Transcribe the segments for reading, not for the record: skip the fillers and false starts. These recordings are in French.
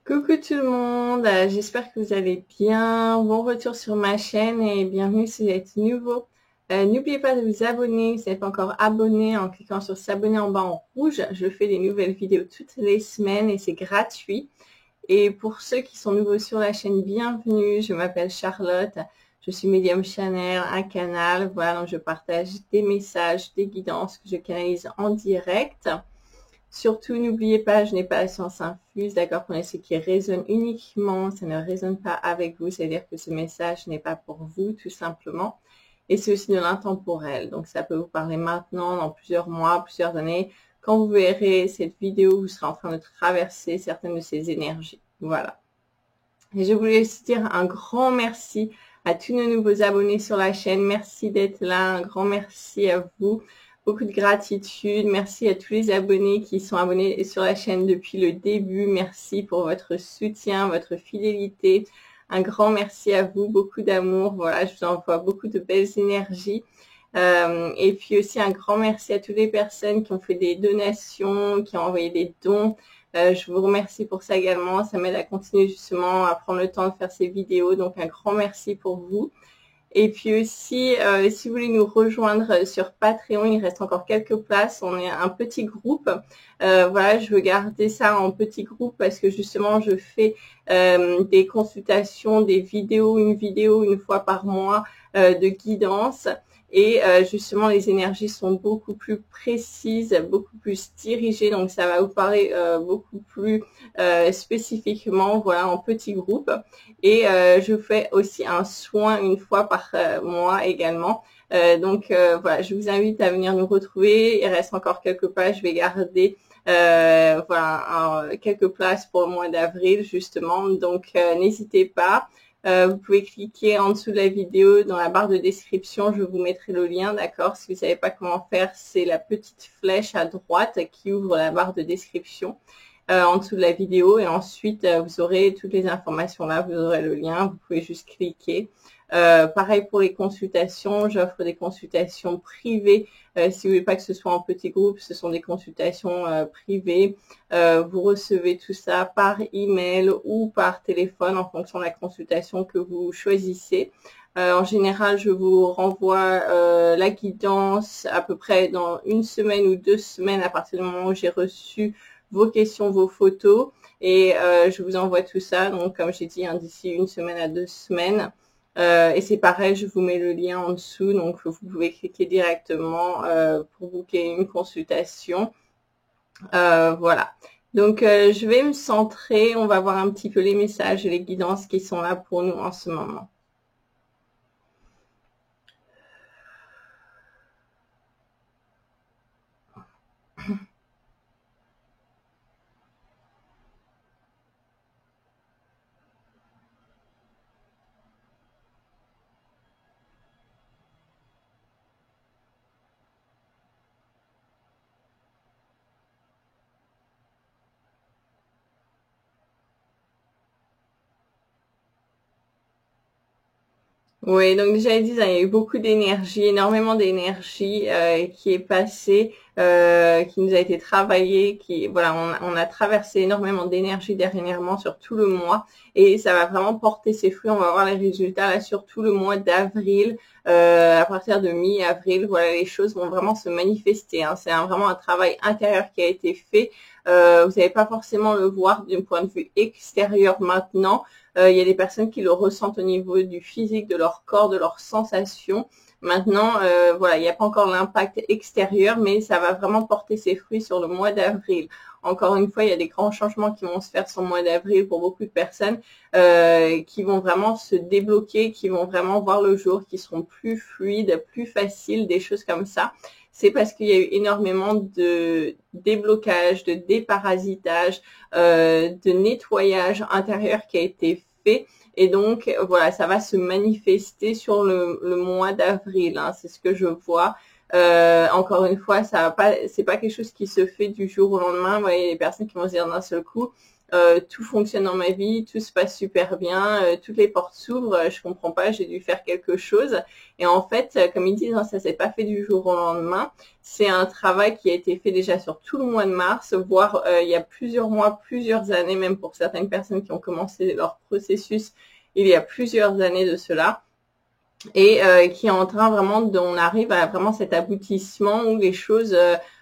Coucou tout le monde, j'espère que vous allez bien. Bon retour sur ma chaîne et bienvenue si vous êtes nouveau. N'oubliez pas de vous abonner si vous n'êtes pas encore abonné en cliquant sur s'abonner en bas en rouge. Je fais des nouvelles vidéos toutes les semaines et c'est gratuit. Et pour ceux qui sont nouveaux sur la chaîne, bienvenue. Je m'appelle Charlotte, je suis médium channel, un canal. Voilà, donc je partage des messages, des guidances que je canalise en direct. Surtout, n'oubliez pas, je n'ai pas la science infuse, d'accord? Prenez ce qui résonne uniquement, ça ne résonne pas avec vous, c'est-à-dire que ce message n'est pas pour vous, tout simplement. Et c'est aussi de l'intemporel, donc ça peut vous parler maintenant, dans plusieurs mois, plusieurs années. Quand vous verrez cette vidéo, vous serez en train de traverser certaines de ces énergies. Voilà. Et je voulais aussi dire un grand merci à tous nos nouveaux abonnés sur la chaîne. Merci d'être là, un grand merci à vous. Beaucoup de gratitude. Merci à tous les abonnés qui sont abonnés sur la chaîne depuis le début. Merci pour votre soutien, votre fidélité. Un grand merci à vous, beaucoup d'amour. Voilà, je vous envoie beaucoup de belles énergies. Et puis aussi un grand merci à toutes les personnes qui ont fait des donations, qui ont envoyé des dons. Je vous remercie pour ça également. Ça m'aide à continuer justement à prendre le temps de faire ces vidéos. Donc un grand merci pour vous. Et puis aussi, si vous voulez nous rejoindre sur Patreon, il reste encore quelques places. On est un petit groupe. Voilà, je veux garder ça en petit groupe parce que justement, je fais des consultations, des vidéos, une vidéo une fois par mois de guidance. Et justement, les énergies sont beaucoup plus précises, beaucoup plus dirigées. Donc, ça va vous parler beaucoup plus spécifiquement, voilà, en petit groupe. Et je fais aussi un soin une fois par mois également. Donc voilà, je vous invite à venir nous retrouver. Il reste encore quelques places. Je vais garder voilà quelques places pour le mois d'avril justement. Donc n'hésitez pas. Vous pouvez cliquer en dessous de la vidéo dans la barre de description. Je vous mettrai le lien, d'accord? Si vous savez pas comment faire, c'est la petite flèche à droite qui ouvre la barre de description. En dessous de la vidéo et ensuite vous aurez toutes les informations là, vous aurez le lien, vous pouvez juste cliquer. Pareil pour les consultations, j'offre des consultations privées. Si vous voulez pas que ce soit en petit groupe, ce sont des consultations privées. Vous recevez tout ça par email ou par téléphone en fonction de la consultation que vous choisissez. En général, je vous renvoie la guidance à peu près dans une semaine ou 2 semaines à partir du moment où j'ai reçu vos questions, vos photos et je vous envoie tout ça. Donc, comme j'ai dit, hein, d'ici une semaine à 2 semaines. Et c'est pareil, je vous mets le lien en dessous. Donc, vous pouvez cliquer directement pour booker une consultation. Voilà. Donc, je vais me centrer. On va voir un petit peu les messages et les guidances qui sont là pour nous en ce moment. Oui, donc déjà, il y a eu beaucoup d'énergie, énormément d'énergie qui est passée, qui nous a été travaillée, qui voilà, on a traversé énormément d'énergie dernièrement sur tout le mois et ça va vraiment porter ses fruits. On va voir les résultats là sur tout le mois d'avril, à partir de mi-avril. Voilà, les choses vont vraiment se manifester. Hein. C'est vraiment un travail intérieur qui a été fait. Vous n'allez pas forcément le voir d'un point de vue extérieur maintenant. Il y a des personnes qui le ressentent au niveau du physique, de leur corps, de leurs sensations. Maintenant, voilà, il n'y a pas encore l'impact extérieur, mais ça va vraiment porter ses fruits sur le mois d'avril. Encore une fois, il y a des grands changements qui vont se faire sur le mois d'avril pour beaucoup de personnes qui vont vraiment se débloquer, qui vont vraiment voir le jour, qui seront plus fluides, plus faciles, des choses comme ça. C'est parce qu'il y a eu énormément de déblocage, de déparasitage, de nettoyage intérieur qui a été fait. Et donc, voilà, ça va se manifester sur le mois d'avril. Hein, c'est ce que je vois. Encore une fois, ça va pas, c'est pas quelque chose qui se fait du jour au lendemain. Vous voyez, les personnes qui vont se dire d'un seul coup, tout fonctionne dans ma vie, tout se passe super bien, toutes les portes s'ouvrent, je comprends pas, j'ai dû faire quelque chose. Et en fait, comme ils disent, hein, ça s'est pas fait du jour au lendemain. C'est un travail qui a été fait déjà sur tout le mois de mars, voire il y a plusieurs mois, plusieurs années, même pour certaines personnes qui ont commencé leur processus il y a plusieurs années de cela. Et qui est en train vraiment, on arrive à vraiment cet aboutissement où les choses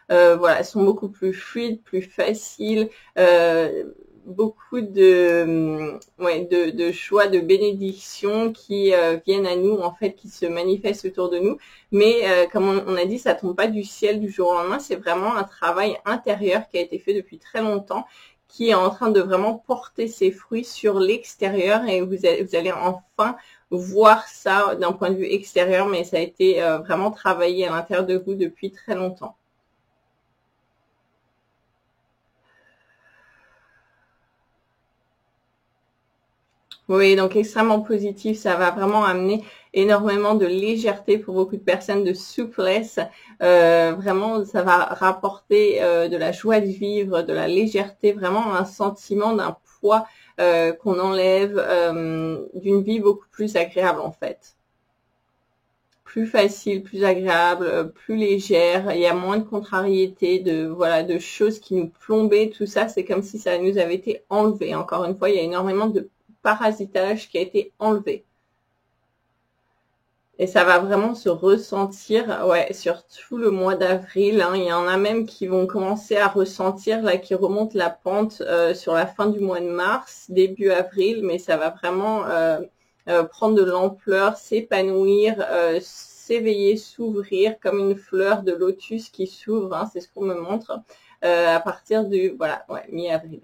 voilà, sont beaucoup plus fluides, plus faciles, beaucoup de choix, de bénédictions qui viennent à nous, en fait, qui se manifestent autour de nous. Mais comme on a dit, ça tombe pas du ciel du jour au lendemain, c'est vraiment un travail intérieur qui a été fait depuis très longtemps, qui est en train de vraiment porter ses fruits sur l'extérieur, et vous allez enfin voir ça d'un point de vue extérieur, mais ça a été vraiment travaillé à l'intérieur de vous depuis très longtemps. Oui, donc extrêmement positif, ça va vraiment amener énormément de légèreté pour beaucoup de personnes, de souplesse. Vraiment, ça va rapporter de la joie de vivre, de la légèreté, vraiment un sentiment d'un poids qu'on enlève, d'une vie beaucoup plus agréable en fait. Plus facile, plus agréable, plus légère, il y a moins de contrariétés, de choses qui nous plombaient, tout ça, c'est comme si ça nous avait été enlevé. Encore une fois, il y a énormément de parasitage qui a été enlevé. Et ça va vraiment se ressentir, ouais, sur tout le mois d'avril. Hein. Il y en a même qui vont commencer à ressentir, là, qui remontent la pente sur la fin du mois de mars, début avril, mais ça va vraiment prendre de l'ampleur, s'épanouir, s'éveiller, s'ouvrir comme une fleur de lotus qui s'ouvre. Hein, c'est ce qu'on me montre à partir du, voilà, ouais, mi-avril.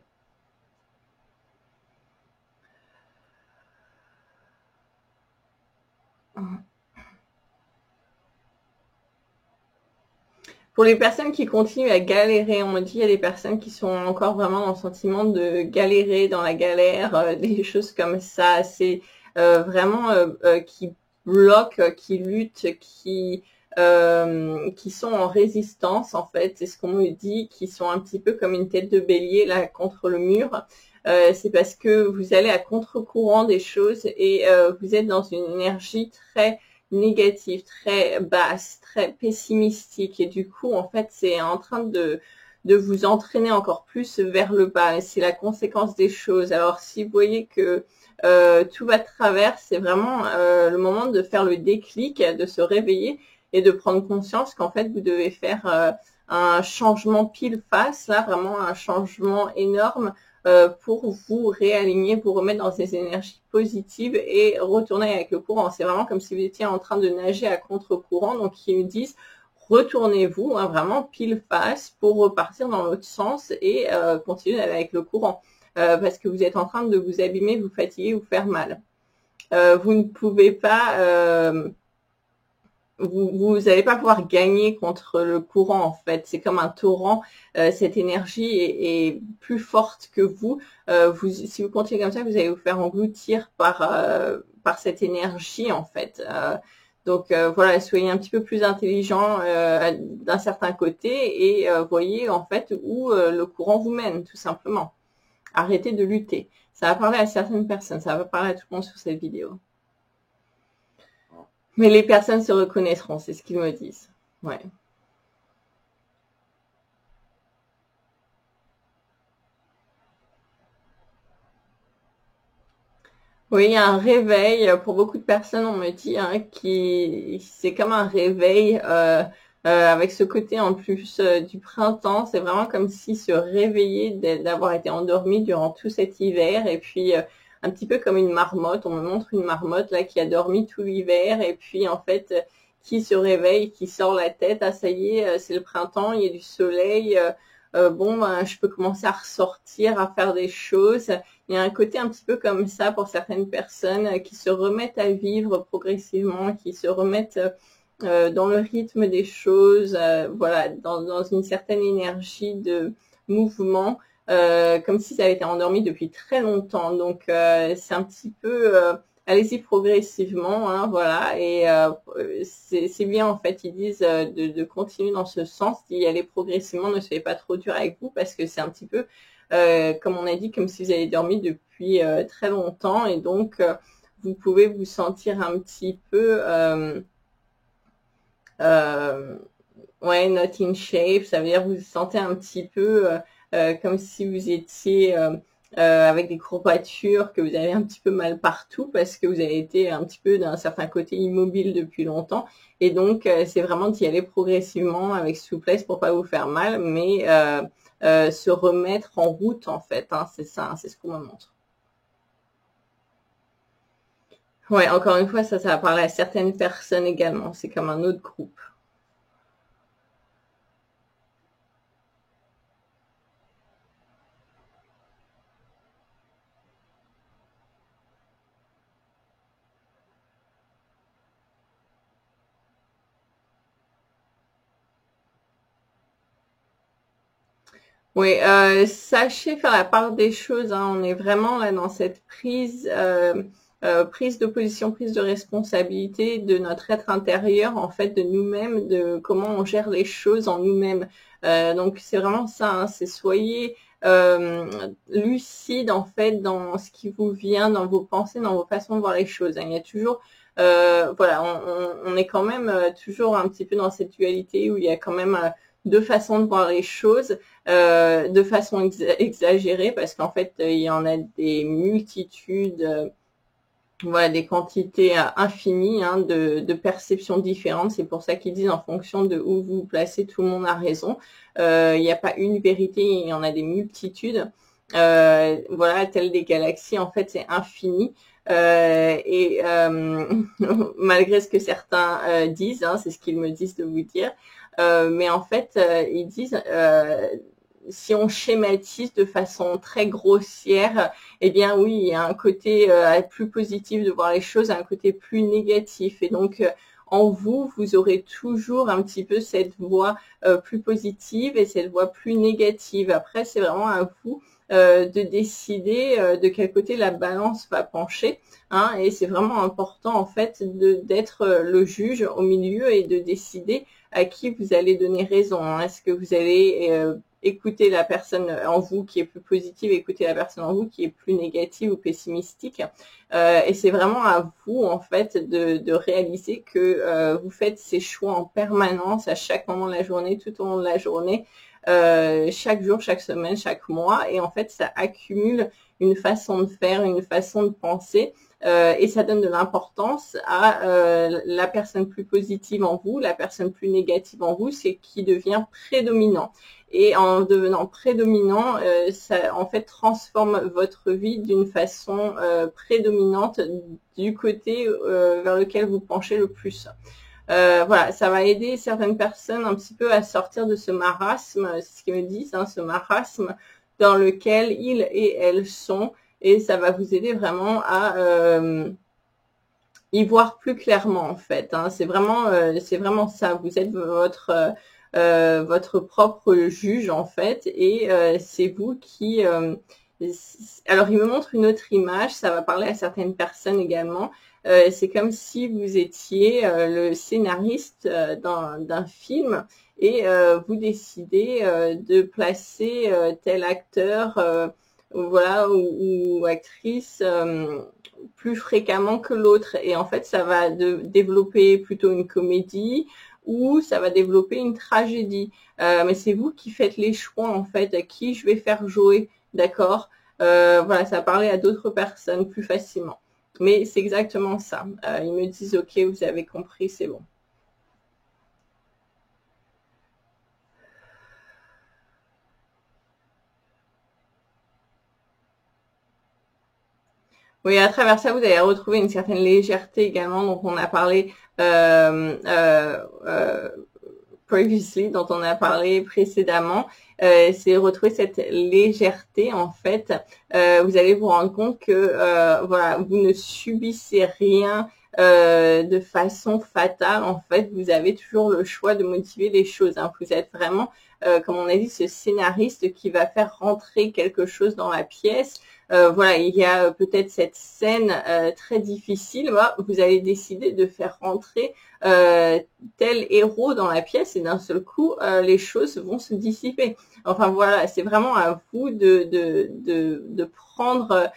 Pour les personnes qui continuent à galérer, on me dit, il y a des personnes qui sont encore vraiment dans le sentiment de galérer, dans la galère, des choses comme ça. C'est vraiment qui bloquent, qui luttent, qui sont en résistance, en fait. C'est ce qu'on me dit, qui sont un petit peu comme une tête de bélier là contre le mur. C'est parce que vous allez à contre-courant des choses et vous êtes dans une énergie très négative, très basse, très pessimistique, et du coup, en fait, c'est en train de vous entraîner encore plus vers le bas, et c'est la conséquence des choses. Alors, si vous voyez que tout va de travers, c'est vraiment le moment de faire le déclic, de se réveiller et de prendre conscience qu'en fait, vous devez faire un changement pile face, là, vraiment un changement énorme, pour vous réaligner, vous remettre dans ces énergies positives et retourner avec le courant. C'est vraiment comme si vous étiez en train de nager à contre-courant. Donc, ils nous disent, retournez-vous, hein, vraiment pile face pour repartir dans l'autre sens et continuer d'aller avec le courant. Parce que vous êtes en train de vous abîmer, vous fatiguer, vous faire mal. Vous ne pouvez pas... vous n'allez pas pouvoir gagner contre le courant, en fait. C'est comme un torrent. Cette énergie est plus forte que vous. Si vous continuez comme ça, vous allez vous faire engloutir par cette énergie, en fait. Donc voilà, soyez un petit peu plus intelligent d'un certain côté et voyez en fait où le courant vous mène, tout simplement. Arrêtez de lutter. Ça va parler à certaines personnes, ça va parler à tout le monde sur cette vidéo. Mais les personnes se reconnaîtront, c'est ce qu'ils me disent. Ouais. Oui, il y a un réveil. Pour beaucoup de personnes, on me dit hein, c'est comme un réveil avec ce côté en plus du printemps. C'est vraiment comme si se réveiller d'avoir été endormi durant tout cet hiver et puis un petit peu comme une marmotte. On me montre une marmotte là qui a dormi tout l'hiver et puis en fait qui se réveille, qui sort la tête. Ah ça y est, c'est le printemps, il y a du soleil. Bon, ben, je peux commencer à ressortir, à faire des choses. Il y a un côté un petit peu comme ça pour certaines personnes qui se remettent à vivre progressivement, qui se remettent dans le rythme des choses, voilà, dans une certaine énergie de mouvement, comme si ça avait été endormi depuis très longtemps. Donc c'est un petit peu allez-y progressivement, hein, voilà, et c'est bien en fait, ils disent de continuer dans ce sens, d'y aller progressivement, ne soyez pas trop dur avec vous, parce que c'est un petit peu comme on a dit, comme si vous avez dormi depuis très longtemps, et donc vous pouvez vous sentir un petit peu ouais, not in shape, ça veut dire que vous vous sentez un petit peu comme si vous étiez avec des courbatures, que vous avez un petit peu mal partout parce que vous avez été un petit peu d'un certain côté immobile depuis longtemps. Et donc, c'est vraiment d'y aller progressivement avec souplesse pour pas vous faire mal, mais se remettre en route en fait. Hein, c'est ça, hein, c'est ce qu'on me montre. Ouais, encore une fois, ça va parler à certaines personnes également. C'est comme un autre groupe. Oui, sachez faire la part des choses. Hein. On est vraiment là dans cette prise de position, prise de responsabilité de notre être intérieur, en fait, de nous-mêmes, de comment on gère les choses en nous-mêmes. Donc c'est vraiment ça. Hein. C'est soyez lucide en fait dans ce qui vous vient, dans vos pensées, dans vos façons de voir les choses. Hein. Il y a toujours voilà, on est quand même toujours un petit peu dans cette dualité où il y a quand même deux façons de voir les choses, de façon exagérée, parce qu'en fait, il y en a des multitudes, voilà, des quantités infinies hein, de perceptions différentes. C'est pour ça qu'ils disent en fonction de où vous vous placez, tout le monde a raison. Il n'y a pas une vérité, il y en a des multitudes. Voilà, telles des galaxies, en fait, c'est infini. Et malgré ce que certains disent, hein, c'est ce qu'ils me disent de vous dire, mais en fait, ils disent, si on schématise de façon très grossière, eh bien oui, il y a un côté plus positif de voir les choses, un côté plus négatif. Et donc, en vous, vous aurez toujours un petit peu cette voix plus positive et cette voix plus négative. Après, c'est vraiment à vous de décider de quel côté la balance va pencher. Hein, et c'est vraiment important en fait d'être le juge au milieu et de décider à qui vous allez donner raison. Hein. Est-ce que vous allez écouter la personne en vous qui est plus positive, écouter la personne en vous qui est plus négative ou pessimistique. Et c'est vraiment à vous en fait de réaliser que vous faites ces choix en permanence à chaque moment de la journée, tout au long de la journée, chaque jour, chaque semaine, chaque mois. Et en fait, ça accumule une façon de faire, une façon de penser. Et ça donne de l'importance à la personne plus positive en vous, la personne plus négative en vous, c'est qui devient prédominant. Et en devenant prédominant, ça en fait transforme votre vie d'une façon prédominante du côté vers lequel vous penchez le plus. Voilà, ça va aider certaines personnes un petit peu à sortir de ce marasme, c'est ce qu'ils me disent, hein, ce marasme dans lequel ils et elles sont. Et ça va vous aider vraiment à y voir plus clairement en fait. Hein. C'est vraiment ça. Vous êtes votre propre juge en fait, et c'est vous qui. Alors il me montre une autre image. Ça va parler à certaines personnes également. C'est comme si vous étiez le scénariste d'un film et vous décidez de placer tel acteur. Voilà, ou actrice plus fréquemment que l'autre. Et en fait, ça va développer plutôt une comédie ou ça va développer une tragédie. Mais c'est vous qui faites les choix, en fait, à qui je vais faire jouer, d'accord. Voilà, ça va parler à d'autres personnes plus facilement. Mais c'est exactement ça. Ils me disent, ok, vous avez compris, c'est bon. Oui, à travers ça, vous allez retrouver une certaine légèreté également, dont on a parlé previously, dont on a parlé précédemment. C'est retrouver cette légèreté en fait. Vous allez vous rendre compte que voilà, vous ne subissez rien de façon fatale. En fait, vous avez toujours le choix de motiver les choses. Hein. Vous êtes vraiment comme on a dit, ce scénariste qui va faire rentrer quelque chose dans la pièce. Voilà, il y a peut-être cette scène très difficile. Vous allez décider de faire rentrer tel héros dans la pièce et d'un seul coup, les choses vont se dissiper. Enfin voilà, c'est vraiment à vous de prendre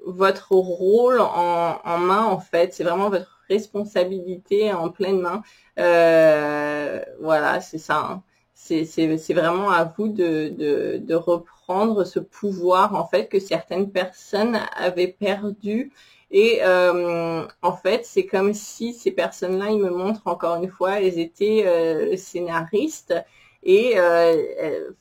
votre rôle en main en fait. C'est vraiment votre responsabilité en pleine main. Voilà, c'est ça. Hein. C'est vraiment à vous de reprendre ce pouvoir en fait que certaines personnes avaient perdu. Et en fait, c'est comme si ces personnes-là, ils me montrent encore une fois, elles étaient scénaristes et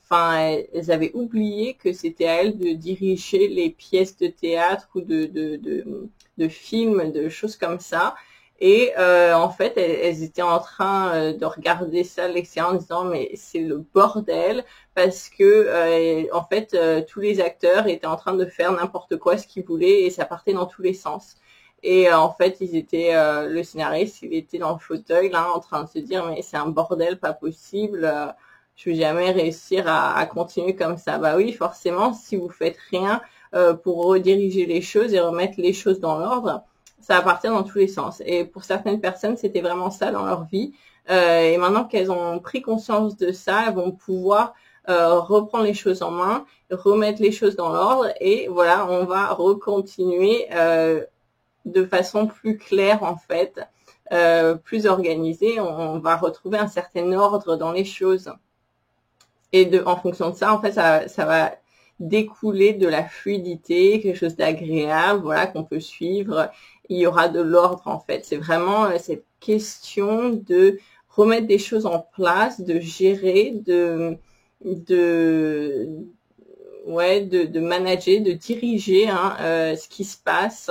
enfin, elles avaient oublié que c'était à elles de diriger les pièces de théâtre ou de films, de choses comme ça. Et en fait, elles étaient en train de regarder ça à l'extérieur en disant mais c'est le bordel parce que en fait tous les acteurs étaient en train de faire n'importe quoi ce qu'ils voulaient et ça partait dans tous les sens. Et en fait, ils étaient le scénariste, il était dans le fauteuil là en train de se dire mais c'est un bordel pas possible. Je vais jamais réussir à continuer comme ça. Bah oui, forcément, si vous faites rien pour rediriger les choses et remettre les choses dans l'ordre, ça va partir dans tous les sens. Et pour certaines personnes, c'était vraiment ça dans leur vie. Et maintenant qu'elles ont pris conscience de ça, elles vont pouvoir reprendre les choses en main, remettre les choses dans l'ordre et voilà, on va recontinuer de façon plus claire en fait, plus organisée. On va retrouver un certain ordre dans les choses. Et en fonction de ça, en fait, ça va découler de la fluidité, quelque chose d'agréable, voilà, qu'on peut suivre. Il y aura de l'ordre, en fait. C'est vraiment cette question de remettre des choses en place, de gérer, de manager, de diriger ce qui se passe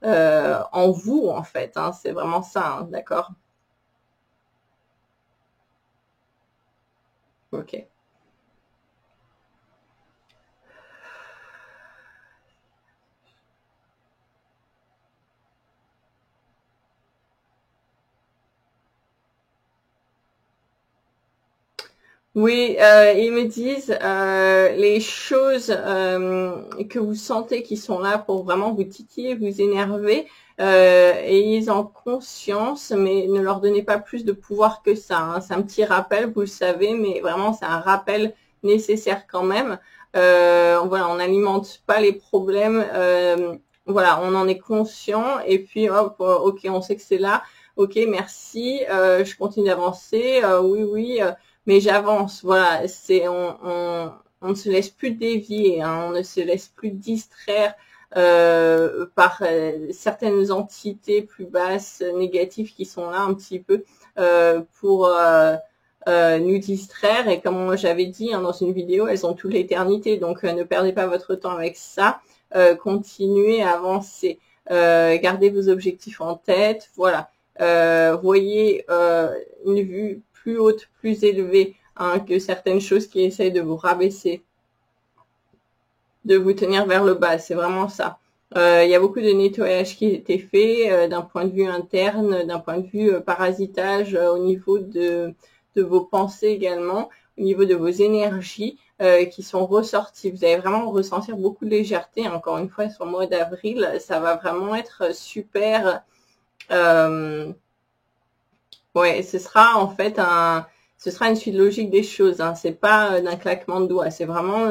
en vous, en fait. Hein, c'est vraiment ça, hein, d'accord? Ok. Oui, ils me disent les choses que vous sentez qui sont là pour vraiment vous titiller, vous énerver, ayez en conscience, mais ne leur donnez pas plus de pouvoir que ça. Hein. C'est un petit rappel, vous le savez, mais vraiment c'est un rappel nécessaire quand même. Voilà, on n'alimente pas les problèmes. Voilà, on en est conscient et puis hop, ok, on sait que c'est là. Ok, merci. Je continue d'avancer. Oui, oui. Mais j'avance, voilà, on ne se laisse plus dévier, hein, on ne se laisse plus distraire par certaines entités plus basses, négatives qui sont là un petit peu pour nous distraire. Et comme j'avais dit hein, dans une vidéo, elles ont toute l'éternité, donc ne perdez pas votre temps avec ça. Continuez à avancer, gardez vos objectifs en tête, voilà. Voyez une vue plus haute, plus élevée hein, que certaines choses qui essayent de vous rabaisser, de vous tenir vers le bas. C'est vraiment ça. Il y a beaucoup de nettoyage qui a été fait d'un point de vue interne, d'un point de vue parasitage au niveau de vos pensées également, au niveau de vos énergies qui sont ressorties. Vous allez vraiment ressentir beaucoup de légèreté. Encore une fois, sur le mois d'avril, ça va vraiment être super. Ouais, ce sera en fait ce sera une suite logique des choses. Hein. C'est pas d'un claquement de doigts. C'est vraiment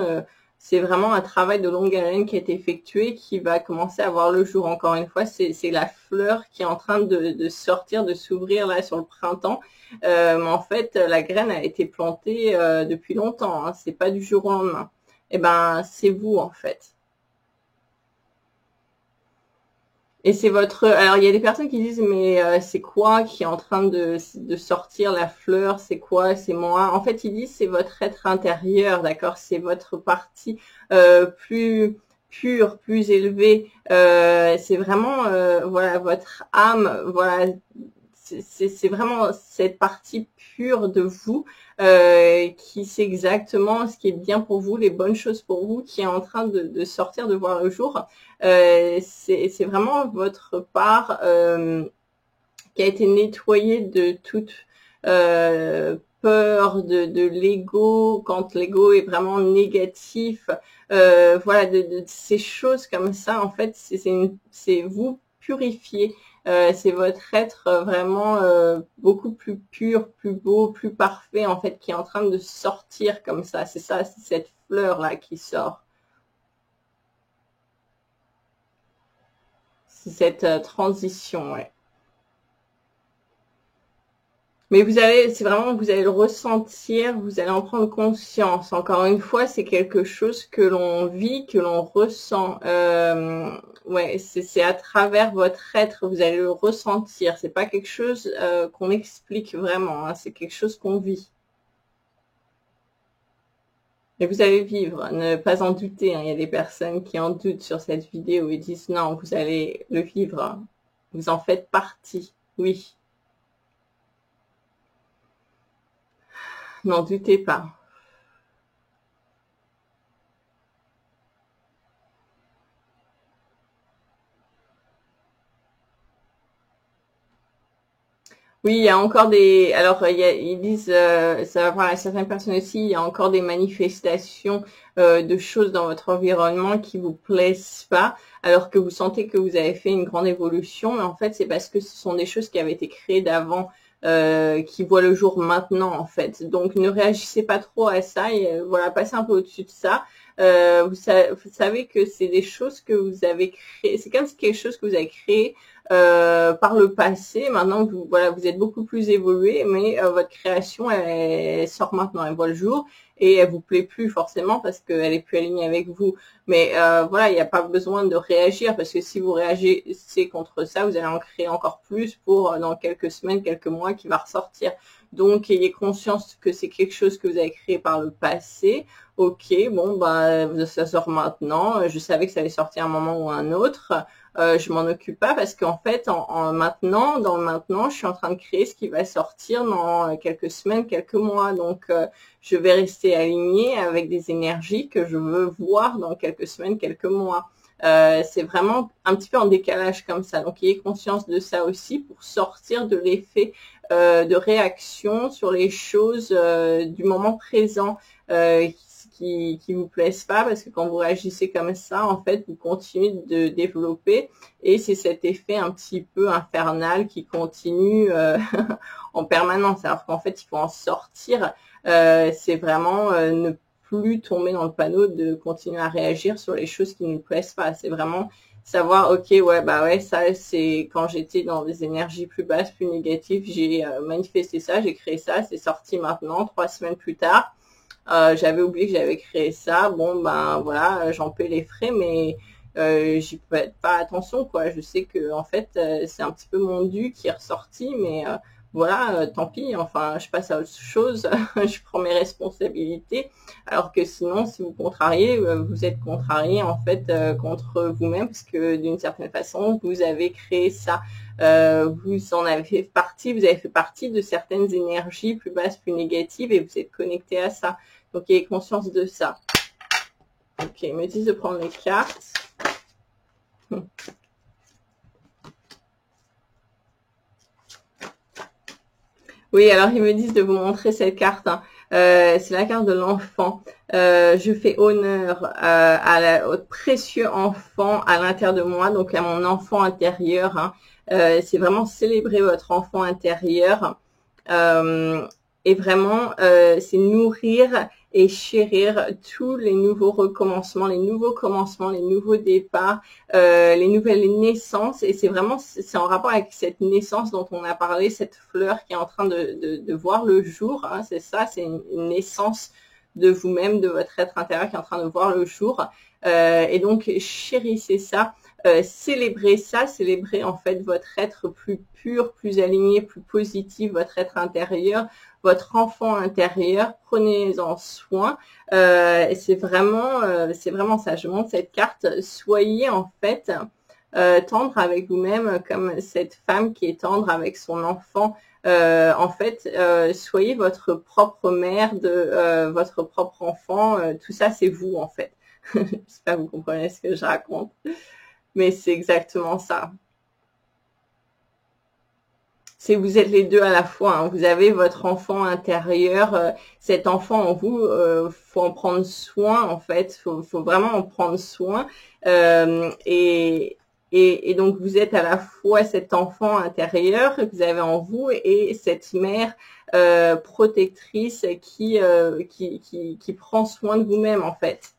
un travail de longue haleine qui est effectué, qui va commencer à voir le jour. Encore une fois, c'est la fleur qui est en train de sortir, de s'ouvrir là sur le printemps. Mais en fait, la graine a été plantée depuis longtemps. Hein. C'est pas du jour au lendemain. Eh ben, c'est vous en fait. Et c'est votre... Alors, il y a des personnes qui disent, mais c'est quoi qui est en train de sortir la fleur? C'est quoi? C'est moi? En fait, ils disent, c'est votre être intérieur, d'accord? C'est votre partie plus pure, plus élevée. C'est vraiment, voilà, votre âme, voilà. C'est vraiment cette partie pure de vous qui sait exactement ce qui est bien pour vous, les bonnes choses pour vous, qui est en train de sortir, de voir le jour. C'est vraiment votre part qui a été nettoyée de toute peur, de l'ego, quand l'ego est vraiment négatif, voilà, de ces choses comme ça, en fait, c'est vous purifier. C'est votre être vraiment beaucoup plus pur, plus beau, plus parfait, en fait, qui est en train de sortir comme ça. C'est ça, c'est cette fleur-là qui sort. C'est cette transition, ouais. Mais c'est vraiment, vous allez le ressentir, vous allez en prendre conscience. Encore une fois, c'est quelque chose que l'on vit, que l'on ressent. Ouais, c'est à travers votre être, vous allez le ressentir. C'est pas quelque chose qu'on explique vraiment, hein, c'est quelque chose qu'on vit. Et vous allez vivre, ne pas en douter, hein. Il y a des personnes qui en doutent sur cette vidéo et disent non, vous allez le vivre, hein. Vous en faites partie, oui. N'en doutez pas. Oui, il y a encore des. Alors, ils disent, ça va voir à certaines personnes aussi, il y a encore des manifestations de choses dans votre environnement qui vous plaisent pas, alors que vous sentez que vous avez fait une grande évolution, mais en fait, c'est parce que ce sont des choses qui avaient été créées d'avant, qui voient le jour maintenant, en fait. Donc, ne réagissez pas trop à ça et voilà, passez un peu au-dessus de ça. Vous savez que c'est des choses que vous avez créées, c'est comme si quelque chose que vous avez créé par le passé. Maintenant, vous êtes beaucoup plus évolué, mais votre création, elle sort maintenant, elle voit le jour et elle vous plaît plus forcément parce qu'elle est plus alignée avec vous. Mais voilà, il n'y a pas besoin de réagir parce que si vous réagissez contre ça, vous allez en créer encore plus pour dans quelques semaines, quelques mois qui va ressortir. Donc, ayez conscience que c'est quelque chose que vous avez créé par le passé. Ok, bon, bah, ça sort maintenant. Je savais que ça allait sortir un moment ou un autre. Je m'en occupe pas parce qu'en fait, dans le maintenant, je suis en train de créer ce qui va sortir dans quelques semaines, quelques mois. Donc, je vais rester alignée avec des énergies que je veux voir dans quelques semaines, quelques mois. C'est vraiment un petit peu en décalage comme ça. Donc, ayez conscience de ça aussi pour sortir de l'effet de réaction sur les choses du moment présent qui vous plaisent pas, parce que quand vous réagissez comme ça, en fait, vous continuez de développer et c'est cet effet un petit peu infernal qui continue en permanence. Alors qu'en fait, il faut en sortir. C'est vraiment ne plus tomber dans le panneau de continuer à réagir sur les choses qui ne nous plaisent pas. C'est vraiment savoir, ok, ouais, bah ouais, ça c'est quand j'étais dans des énergies plus basses, plus négatives, j'ai manifesté ça, j'ai créé ça, c'est sorti maintenant, 3 semaines plus tard. J'avais oublié que j'avais créé ça. Bon, ben voilà, j'en paie les frais, mais j'y fais pas attention, quoi. Je sais que en fait, c'est un petit peu mon dû qui est ressorti, mais voilà, tant pis. Enfin, je passe à autre chose. Je prends mes responsabilités. Alors que sinon, si vous contrariez, vous êtes contrarié en fait contre vous-même, parce que d'une certaine façon, vous avez créé ça. Vous en avez fait partie, vous avez fait partie de certaines énergies plus basses, plus négatives, et vous êtes connecté à ça. Donc, ayez conscience de ça. Ok, ils me disent de prendre les cartes. Oui, alors ils me disent de vous montrer cette carte, hein. C'est la carte de l'enfant. Je fais honneur au précieux enfant à l'intérieur de moi, donc à mon enfant intérieur, hein. C'est vraiment célébrer votre enfant intérieur. Et vraiment, c'est nourrir et chérir tous les nouveaux recommencements, les nouveaux commencements, les nouveaux départs, les nouvelles naissances. Et c'est vraiment, c'est en rapport avec cette naissance dont on a parlé, cette fleur qui est en train de voir le jour, hein. C'est ça, c'est une naissance de vous-même, de votre être intérieur qui est en train de voir le jour. Et donc, chérissez ça. Célébrez ça, célébrez en fait votre être plus pur, plus aligné, plus positif, votre être intérieur, votre enfant intérieur, prenez-en soin. C'est vraiment ça. Je montre cette carte. Soyez en fait tendre avec vous-même, comme cette femme qui est tendre avec son enfant. En fait, soyez votre propre mère de votre propre enfant. Tout ça, c'est vous en fait. J'espère que vous comprenez ce que je raconte. Mais c'est exactement ça. c'est vous êtes les deux à la fois, hein. Vous avez votre enfant intérieur, cet enfant en vous, faut en prendre soin en fait, faut vraiment en prendre soin. Et donc vous êtes à la fois cet enfant intérieur que vous avez en vous et cette mère protectrice qui prend soin de vous-même en fait.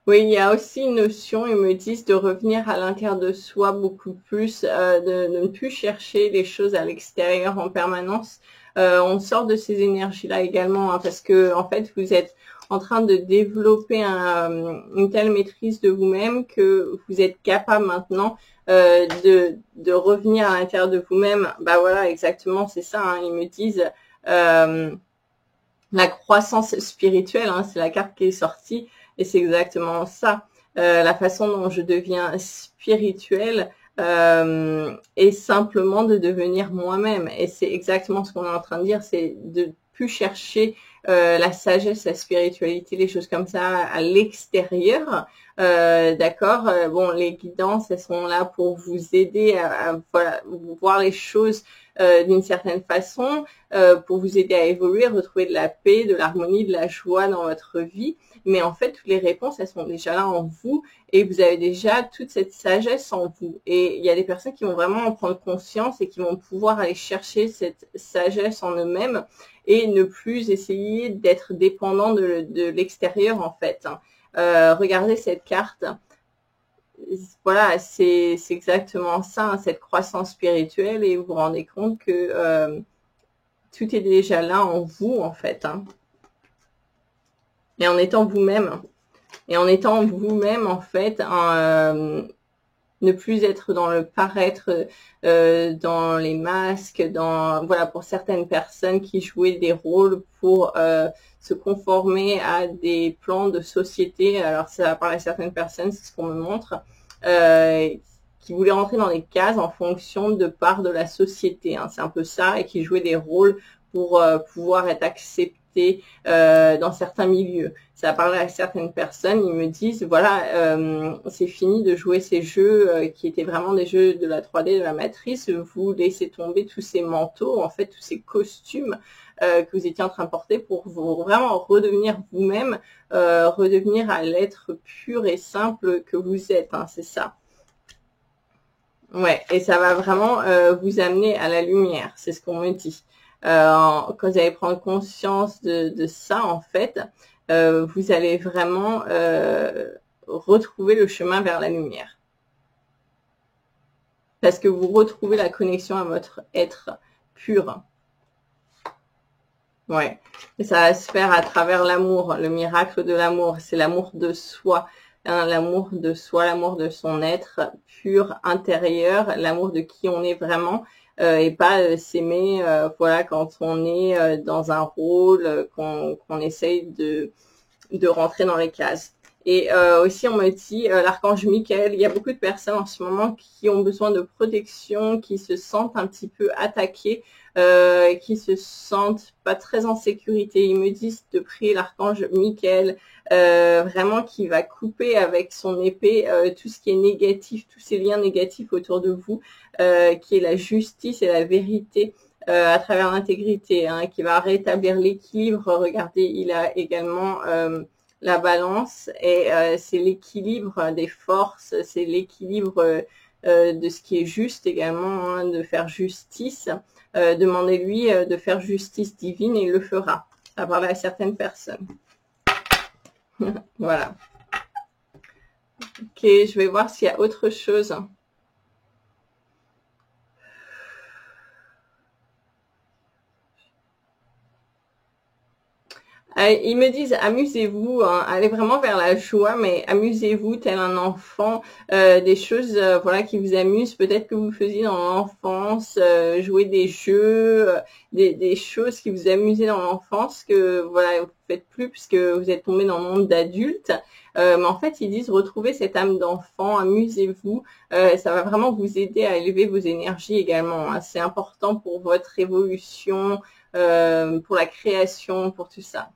Oui, il y a aussi une notion, ils me disent, de revenir à l'intérieur de soi beaucoup plus, de ne plus chercher les choses à l'extérieur en permanence. On sort de ces énergies-là également, hein, parce que en fait, vous êtes en train de développer une telle maîtrise de vous-même que vous êtes capable maintenant de revenir à l'intérieur de vous-même. Bah voilà, exactement, c'est ça. Hein, ils me disent la croissance spirituelle, hein, c'est la carte qui est sortie. Et c'est exactement ça. La façon dont je deviens spirituelle est simplement de devenir moi-même. Et c'est exactement ce qu'on est en train de dire, c'est de plus chercher la sagesse, la spiritualité, les choses comme ça à l'extérieur. D'accord. Bon, les guidances, elles sont là pour vous aider à voilà, voir les choses d'une certaine façon, pour vous aider à évoluer, retrouver de la paix, de l'harmonie, de la joie dans votre vie. Mais en fait, toutes les réponses, elles sont déjà là en vous et vous avez déjà toute cette sagesse en vous. Et il y a des personnes qui vont vraiment en prendre conscience et qui vont pouvoir aller chercher cette sagesse en eux-mêmes et ne plus essayer d'être dépendant de l'extérieur en fait. Regardez cette carte. Voilà, c'est exactement ça, hein, cette croissance spirituelle et vous vous rendez compte que tout est déjà là en vous en fait. Hein. Et en étant vous-même. Et en étant vous-même, en fait, ne plus être dans le paraître, dans les masques, voilà, pour certaines personnes qui jouaient des rôles pour se conformer à des plans de société. Alors ça va parler à certaines personnes, c'est ce qu'on me montre, qui voulaient rentrer dans les cases en fonction de part de la société. Hein, c'est un peu ça, et qui jouaient des rôles pour pouvoir être acceptés dans certains milieux. Ça a parlé à certaines personnes, ils me disent, voilà, c'est fini de jouer ces jeux qui étaient vraiment des jeux de la 3D, de la matrice, vous laissez tomber tous ces manteaux, en fait, tous ces costumes que vous étiez en train de porter pour vous vraiment redevenir vous-même, redevenir à l'être pur et simple que vous êtes, hein, c'est ça. Ouais, et ça va vraiment vous amener à la lumière, c'est ce qu'on me dit. Quand vous allez prendre conscience de ça, en fait, vous allez vraiment retrouver le chemin vers la lumière. Parce que vous retrouvez la connexion à votre être pur. Ouais. Et ça va se faire à travers l'amour, le miracle de l'amour. C'est l'amour de soi. Hein, l'amour de soi, l'amour de son être pur intérieur, l'amour de qui on est vraiment. Et pas s'aimer voilà, quand on est dans un rôle, qu'on essaye de rentrer dans les cases. Et aussi, on me dit, l'archange Michael, il y a beaucoup de personnes en ce moment qui ont besoin de protection, qui se sentent un petit peu attaquées, qui se sentent pas très en sécurité. Ils me disent de prier l'archange Michael, vraiment qui va couper avec son épée tout ce qui est négatif, tous ces liens négatifs autour de vous, qui est la justice et la vérité. À travers l'intégrité, hein, qui va rétablir l'équilibre. Regardez, il a également la balance et c'est l'équilibre des forces, c'est l'équilibre de ce qui est juste également, hein, de faire justice. Demandez-lui de faire justice divine et il le fera. Ça parle à certaines personnes. Voilà. Ok, je vais voir s'il y a autre chose. Ils me disent amusez-vous, hein, allez vraiment vers la joie, mais amusez-vous tel un enfant, des choses voilà qui vous amusent, peut-être que vous faisiez dans l'enfance, jouer des jeux, des choses qui vous amusaient dans l'enfance, que voilà faites plus puisque vous êtes tombé dans le monde d'adulte. Mais en fait, ils disent retrouvez cette âme d'enfant, amusez-vous. Ça va vraiment vous aider à élever vos énergies également, hein. C'est important pour votre évolution, pour la création, pour tout ça.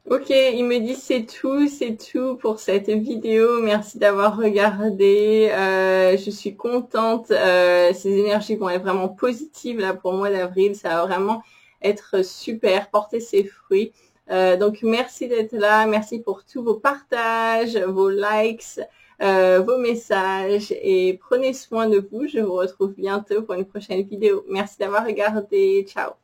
Ok, il me dit c'est tout pour cette vidéo. Merci d'avoir regardé. Je suis contente. Ces énergies vont être vraiment positives là pour le mois d'avril. Ça va vraiment être super, porter ses fruits. Donc merci d'être là. Merci pour tous vos partages, vos likes, vos messages et prenez soin de vous. Je vous retrouve bientôt pour une prochaine vidéo. Merci d'avoir regardé. Ciao.